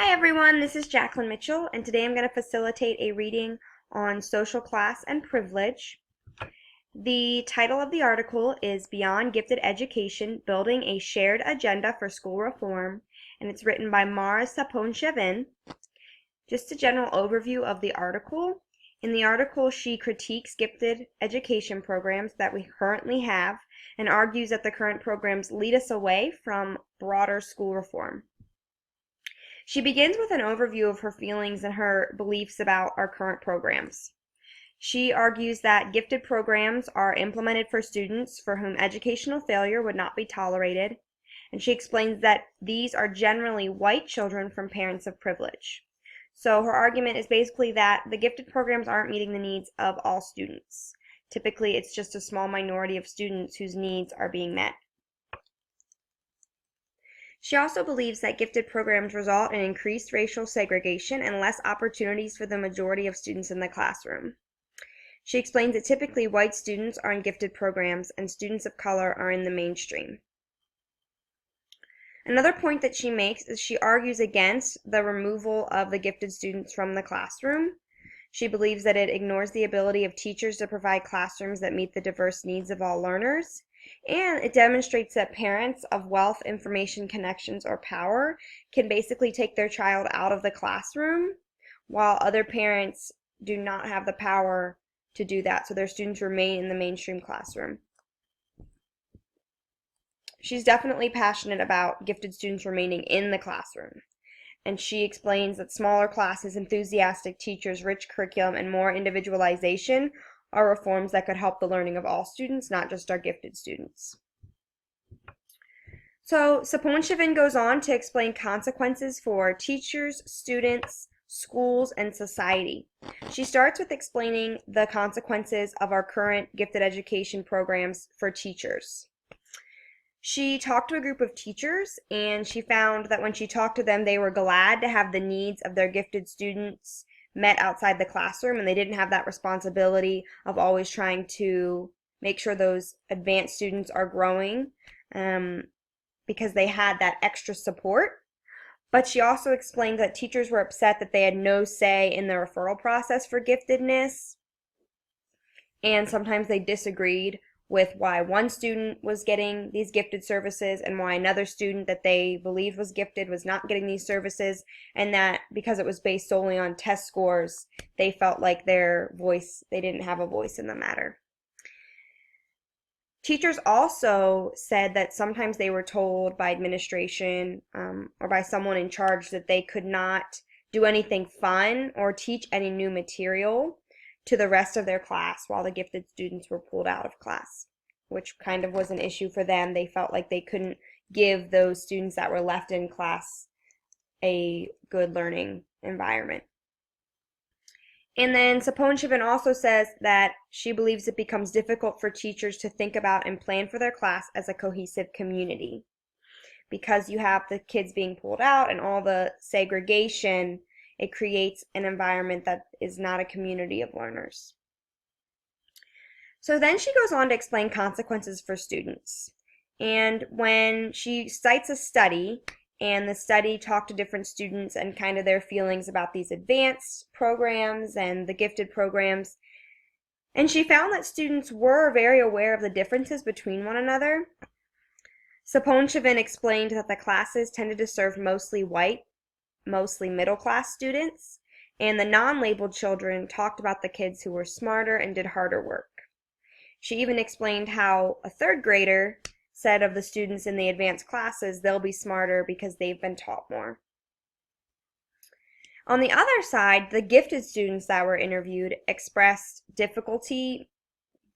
Hi everyone, this is Jaclyn Mitchell, and today I'm going to facilitate a reading on social class and privilege. The title of the article is Beyond Gifted Education, Building a Shared Agenda for School Reform, and it's written by Mara Sapon-Chevin. Just a general overview of the article. In the article, she critiques gifted education programs that we currently have and argues that the current programs lead us away from broader school reform. She begins with an overview of her feelings and her beliefs about our current programs. She argues that gifted programs are implemented for students for whom educational failure would not be tolerated, and she explains that these are generally white children from parents of privilege. So her argument is basically that the gifted programs aren't meeting the needs of all students. Typically, it's just a small minority of students whose needs are being met. She also believes that gifted programs result in increased racial segregation and less opportunities for the majority of students in the classroom. She explains that typically white students are in gifted programs and students of color are in the mainstream. Another point that she makes is she argues against the removal of the gifted students from the classroom. She believes that it ignores the ability of teachers to provide classrooms that meet the diverse needs of all learners. And it demonstrates that parents of wealth, information, connections, or power can basically take their child out of the classroom, while other parents do not have the power to do that, so their students remain in the mainstream classroom. She's definitely passionate about gifted students remaining in the classroom. And she explains that smaller classes, enthusiastic teachers, rich curriculum, and more individualization are reforms that could help the learning of all students, not just our gifted students. So Sapon-Chevin goes on to explain consequences for teachers, students, schools, and society. She starts with explaining the consequences of our current gifted education programs for teachers. She talked to a group of teachers, and she found that when she talked to them, they were glad to have the needs of their gifted students met outside the classroom, and they didn't have that responsibility of always trying to make sure those advanced students are growing because they had that extra support. But she also explained that teachers were upset that they had no say in the referral process for giftedness, and sometimes they disagreed with why one student was getting these gifted services and why another student that they believed was gifted was not getting these services, and that because it was based solely on test scores, they felt like they didn't have a voice in the matter. Teachers also said that sometimes they were told by administration or by someone in charge that they could not do anything fun or teach any new material to the rest of their class while the gifted students were pulled out of class, which kind of was an issue for them. They felt like they couldn't give those students that were left in class a good learning environment. And then Sapon-Chevin also says that she believes it becomes difficult for teachers to think about and plan for their class as a cohesive community. Because you have the kids being pulled out and all the segregation, it creates an environment that is not a community of learners. So then she goes on to explain consequences for students. And when she cites a study, and the study talked to different students and kind of their feelings about these advanced programs and the gifted programs, and she found that students were very aware of the differences between one another. Sapon-Chevin explained that the classes tended to serve mostly white, mostly middle-class students, and the non-labeled children talked about the kids who were smarter and did harder work. She even explained how a third grader said of the students in the advanced classes, they'll be smarter because they've been taught more. On the other side, the gifted students that were interviewed expressed difficulty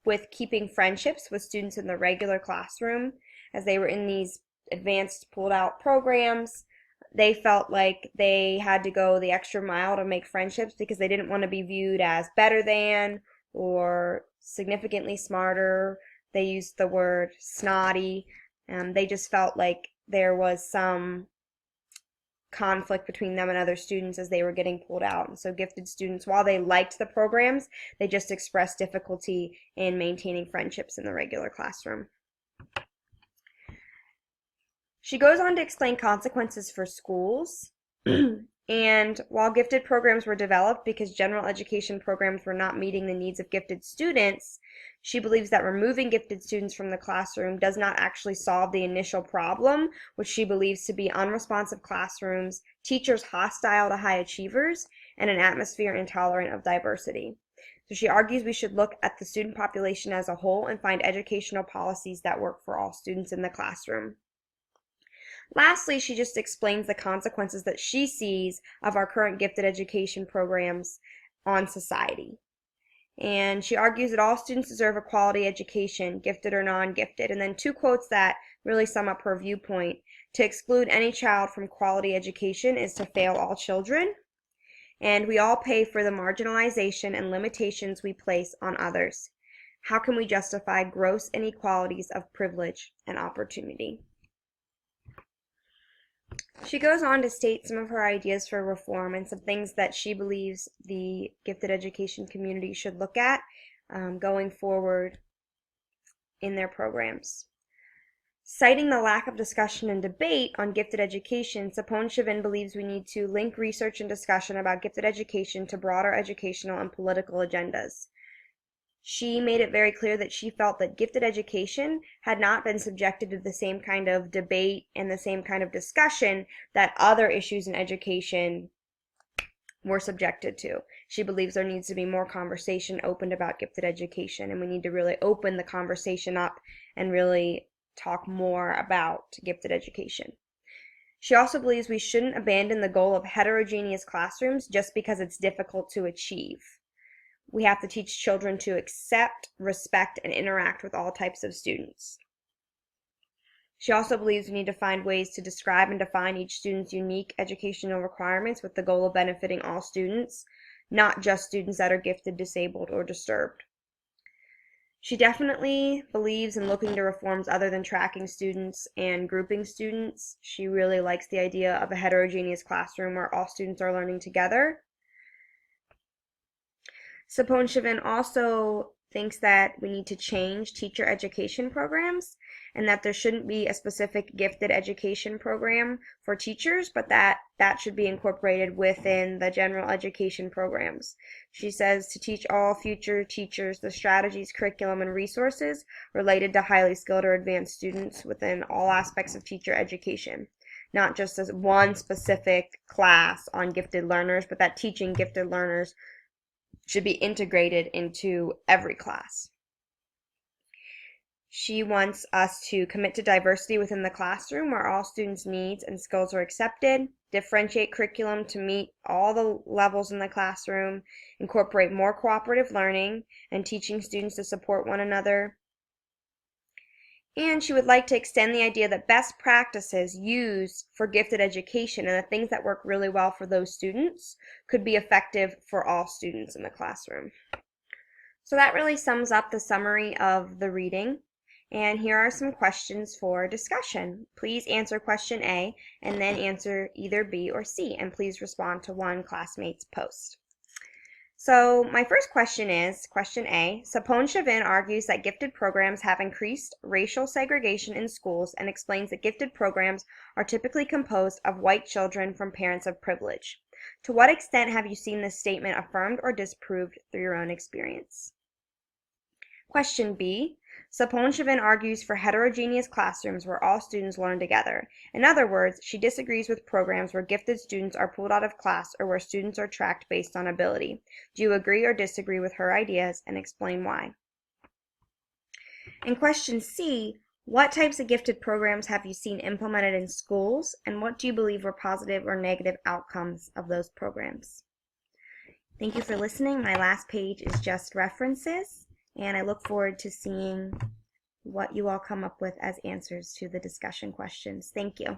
with keeping friendships with students in the regular classroom as they were in these advanced pulled out programs. They felt like they had to go the extra mile to make friendships because they didn't want to be viewed as better than or significantly smarter. They used the word snotty. They just felt like there was some conflict between them and other students as they were getting pulled out. And so gifted students, while they liked the programs, they just expressed difficulty in maintaining friendships in the regular classroom. She goes on to explain consequences for schools. And while gifted programs were developed because general education programs were not meeting the needs of gifted students, she believes that removing gifted students from the classroom does not actually solve the initial problem, which she believes to be unresponsive classrooms, teachers hostile to high achievers, and an atmosphere intolerant of diversity. So she argues we should look at the student population as a whole and find educational policies that work for all students in the classroom. Lastly, she just explains the consequences that she sees of our current gifted education programs on society. And she argues that all students deserve a quality education, gifted or non-gifted. And then two quotes that really sum up her viewpoint. To exclude any child from quality education is to fail all children. And we all pay for the marginalization and limitations we place on others. How can we justify gross inequalities of privilege and opportunity? She goes on to state some of her ideas for reform and some things that she believes the gifted education community should look at going forward in their programs. Citing the lack of discussion and debate on gifted education, Sapone-Chavin believes we need to link research and discussion about gifted education to broader educational and political agendas. She made it very clear that she felt that gifted education had not been subjected to the same kind of debate and the same kind of discussion that other issues in education were subjected to. She believes there needs to be more conversation opened about gifted education, and we need to really open the conversation up and really talk more about gifted education. She also believes we shouldn't abandon the goal of heterogeneous classrooms just because it's difficult to achieve. We have to teach children to accept, respect, and interact with all types of students. She also believes we need to find ways to describe and define each student's unique educational requirements with the goal of benefiting all students, not just students that are gifted, disabled, or disturbed. She definitely believes in looking to reforms other than tracking students and grouping students. She really likes the idea of a heterogeneous classroom where all students are learning together. Sapone-Chavin also thinks that we need to change teacher education programs and that there shouldn't be a specific gifted education program for teachers, but that should be incorporated within the general education programs. She says to teach all future teachers the strategies, curriculum, and resources related to highly skilled or advanced students within all aspects of teacher education. Not just as one specific class on gifted learners, but that teaching gifted learners should be integrated into every class. She wants us to commit to diversity within the classroom where all students' needs and skills are accepted, differentiate curriculum to meet all the levels in the classroom, incorporate more cooperative learning and teaching students to support one another. And she would like to extend the idea that best practices used for gifted education and the things that work really well for those students could be effective for all students in the classroom. So that really sums up the summary of the reading. And here are some questions for discussion. Please answer question A and then answer either B or C, and please respond to one classmate's post. So my first question is, question A, Sapone-Chavin argues that gifted programs have increased racial segregation in schools and explains that gifted programs are typically composed of white children from parents of privilege. To what extent have you seen this statement affirmed or disproved through your own experience? Question B, Sapone-Chavin argues for heterogeneous classrooms where all students learn together. In other words, she disagrees with programs where gifted students are pulled out of class or where students are tracked based on ability. Do you agree or disagree with her ideas, and explain why? And question C, what types of gifted programs have you seen implemented in schools, and what do you believe were positive or negative outcomes of those programs? Thank you for listening. My last page is just references, and I look forward to seeing what you all come up with as answers to the discussion questions. Thank you.